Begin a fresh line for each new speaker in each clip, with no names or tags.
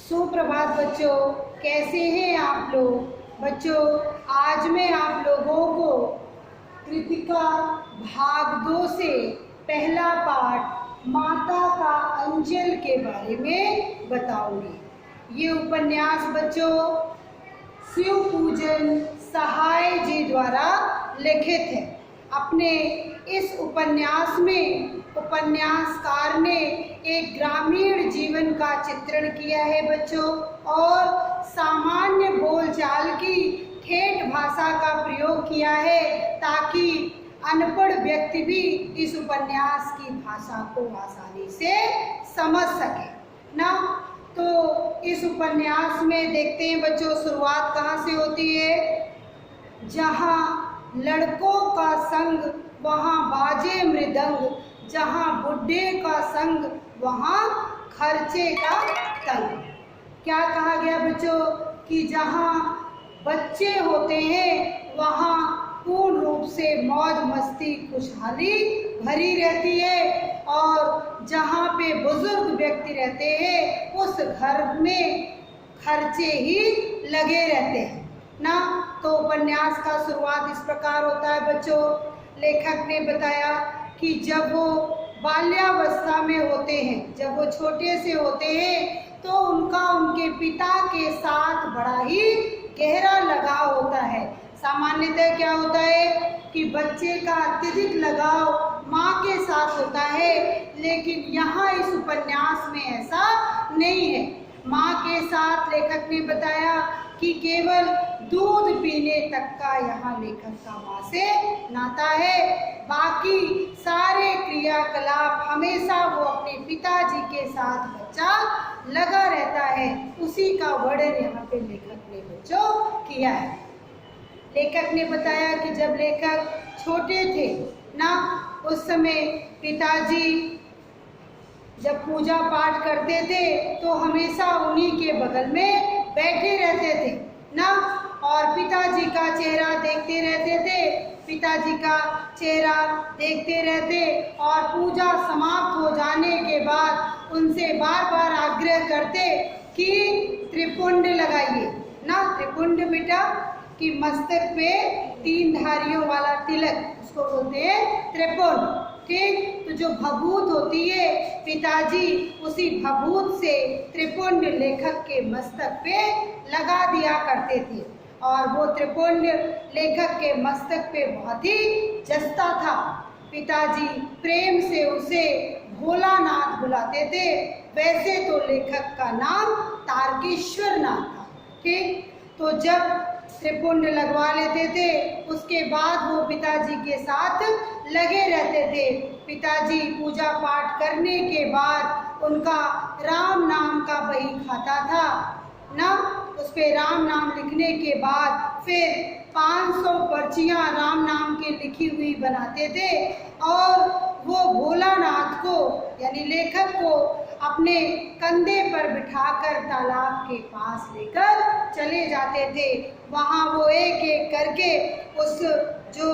सुप्रभात बच्चों, कैसे हैं आप लोग। बच्चों, आज मैं आप लोगों को कृतिका भाग 2 से पहला पाठ माता का अंचल के बारे में बताऊंगी। ये उपन्यास बच्चों शिव पूजन सहाय जी द्वारा लिखित है। अपने इस उपन्यास में उपन्यासकार ने एक ग्रामीण जीवन का चित्रण किया है बच्चों, और सामान्य बोलचाल की ठेठ भाषा का प्रयोग किया है ताकि अनपढ़ व्यक्ति भी इस उपन्यास की भाषा को आसानी से समझ सके ना। तो इस उपन्यास में देखते हैं बच्चों, शुरुआत कहाँ से होती है। जहाँ लड़कों का संग वहाँ बाजे मृदंग, जहाँ बुढ़े का संग वहाँ खर्चे का तंग। क्या कहा गया बच्चों कि जहाँ बच्चे होते हैं वहाँ पूर्ण रूप से मौज मस्ती खुशहाली भरी रहती है, और जहाँ पे बुजुर्ग व्यक्ति रहते हैं उस घर में खर्चे ही लगे रहते हैं ना। तो उपन्यास का शुरुआत इस प्रकार होता है बच्चों। लेखक ने बताया कि जब वो बाल्यावस्था में होते हैं, जब वो छोटे से होते हैं, तो उनका उनके पिता के साथ बड़ा ही गहरा लगाव होता है। सामान्यतः क्या होता है कि बच्चे का अत्यधिक लगाव माँ के साथ होता है, लेकिन यहाँ इस उपन्यास में ऐसा नहीं है। माँ के साथ लेखक ने बताया कि केवल दूध पीने तक का यहाँ लेखक का माँ से नाता है। बाकी सारे क्रियाकलाप हमेशा वो अपने पिताजी के साथ बच्चा लगा रहता है, उसी का वर्णन यहाँ पे लेखक ने बच्चों किया है। लेखक ने बताया कि जब लेखक छोटे थे ना, उस समय पिताजी जब पूजा पाठ करते थे तो हमेशा उन्हीं के बगल में बैठे रहते थे ना, और पिताजी का चेहरा देखते रहते थे, पिताजी का चेहरा देखते रहते, और पूजा समाप्त हो जाने के बाद उनसे बार बार आग्रह करते कि त्रिपुंड लगाइए ना। त्रिपुंड बेटा कि मस्तक पे 3 धारियों वाला तिलक, उसको बोलते हैं त्रिपुंड। ठीक, तो जो भभूत होती है पिताजी उसी भभूत से त्रिपुंड लेखक के मस्तक पे लगा दिया करते थे, और वो त्रिपुंड लेखक के मस्तक पे बहुत ही जचता था। पिताजी प्रेम से उसे भोलानाथ बुलाते थे। वैसे तो लेखक का नाम तारकेश्वर नाथ था। ठीक, तो जब त्रिपुंड लगवा लेते थे उसके बाद वो पिताजी के साथ लगे रहते थे। पिताजी पूजा पाठ करने के बाद उनका राम नाम का बही खाता था ना, उस पे राम नाम लिखने के बाद फिर 500 पर्चियाँ राम नाम की लिखी हुई बनाते थे, और वो भोलानाथ को यानी लेखक को अपने कंधे पर बिठाकर तालाब के पास लेकर चले जाते थे। वहाँ वो एक एक करके उस जो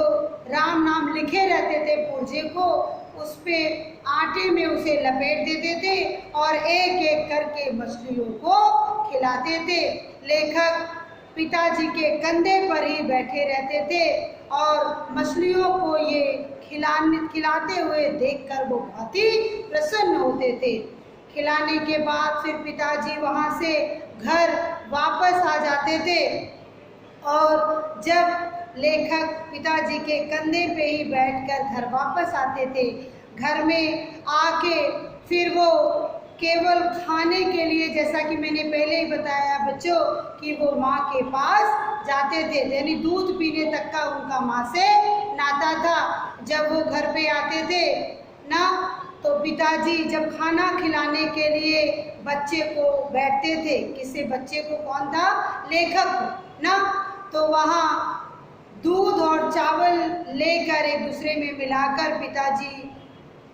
राम नाम लिखे रहते थे पुर्जे को, उस पे आटे में उसे लपेट देते थे और एक एक करके मछलियों को खिलाते थे। लेखक पिताजी के कंधे पर ही बैठे रहते थे और मछलियों को ये खिलाते हुए देखकर वो बहुत ही प्रसन्न होते थे। खिलाने के बाद फिर पिताजी वहाँ से घर वापस आ जाते थे, और जब लेखक पिताजी के कंधे पे ही बैठकर घर वापस आते थे, घर में आके फिर वो केवल खाने के लिए, जैसा कि मैंने पहले ही बताया बच्चों कि वो माँ के पास जाते थे, यानी दूध पीने तक का उनका माँ से नाता था। जब वो घर पे आते थे ना, तो पिताजी जब खाना खिलाने के लिए बच्चे को बैठते थे, किसी बच्चे को, कौन था, लेखक को ना, तो वहाँ दूध और चावल लेकर एक दूसरे में मिलाकर पिताजी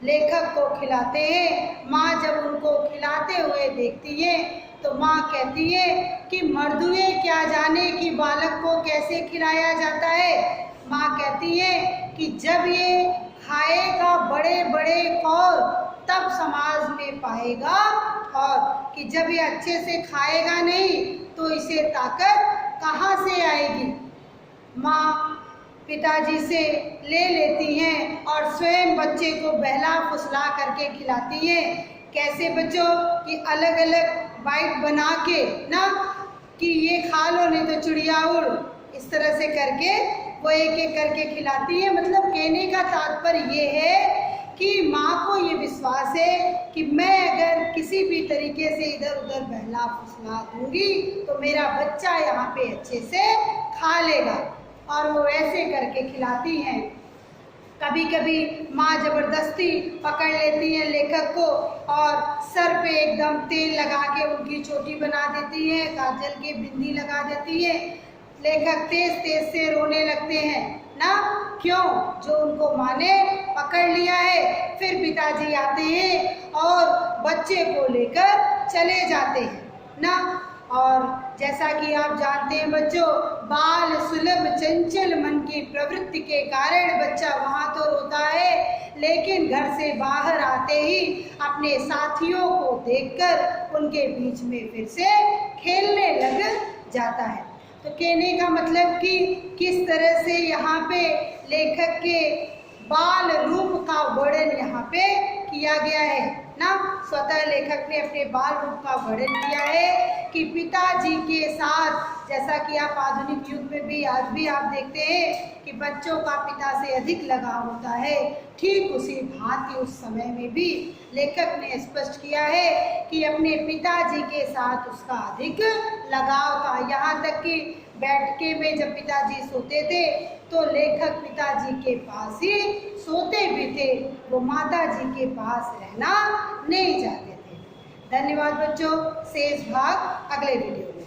लेखक को खिलाते हैं। माँ जब उनको खिलाते हुए देखती है तो माँ कहती है कि मर्दुए क्या जाने कि बालक को कैसे खिलाया जाता है। माँ कहती है कि जब ये खाएगा बड़े बड़े कौर तब समाज में पाएगा और कि जब ये अच्छे से खाएगा नहीं तो इसे ताकत कहाँ से आएगी। माँ पिताजी से ले लेती हैं और स्वयं बच्चे को बहला फुसला करके खिलाती हैं। कैसे बच्चों कि अलग अलग बाइट बना के ना कि ये खा लो नहीं तो चिड़िया उड़, इस तरह से करके वो एक एक करके खिलाती है। मतलब कहने का तात्पर्य ये है कि माँ को ये विश्वास है कि मैं अगर किसी भी तरीके से इधर उधर बहला फुसला दूंगी तो मेरा बच्चा यहाँ पे अच्छे से खा लेगा, और वो ऐसे करके खिलाती हैं। कभी कभी माँ जबरदस्ती पकड़ लेती है लेखक को और सर पे एकदम तेल लगा के उनकी चोटी बना देती है, काजल की बिंदी लगा देती है। लेखक तेज तेज से रोने लगते हैं ना, क्यों? जो उनको माँ ने पकड़ लिया है। फिर पिताजी आते हैं और बच्चे को लेकर चले जाते हैं ना। और जैसा कि आप जानते हैं बच्चों, बाल सुलभ चंचल मन की प्रवृत्ति के कारण बच्चा वहाँ तो रोता है, लेकिन घर से बाहर आते ही अपने साथियों को देखकर उनके बीच में फिर से खेलने लग जाता है। तो कहने का मतलब कि किस तरह से यहाँ पे लेखक के बाल रूप का वर्णन यहाँ पे किया गया है ना। स्वतः लेखक ने अपने बाल रूप का वर्णन किया है कि पिताजी के साथ, जैसा कि आप आधुनिक युग में भी आज भी आप देखते हैं कि बच्चों का पिता से अधिक लगाव होता है, ठीक उसी भांति उस समय में भी लेखक ने स्पष्ट किया है कि अपने पिताजी के साथ उसका अधिक लगाव था। यहाँ तक कि बैठके में जब पिताजी सोते थे तो लेखक पिताजी के पास ही सोते भी थे, वो माता जी के पास रहना नहीं चाहते थे। धन्यवाद बच्चों, शेष भाग अगले वीडियो में।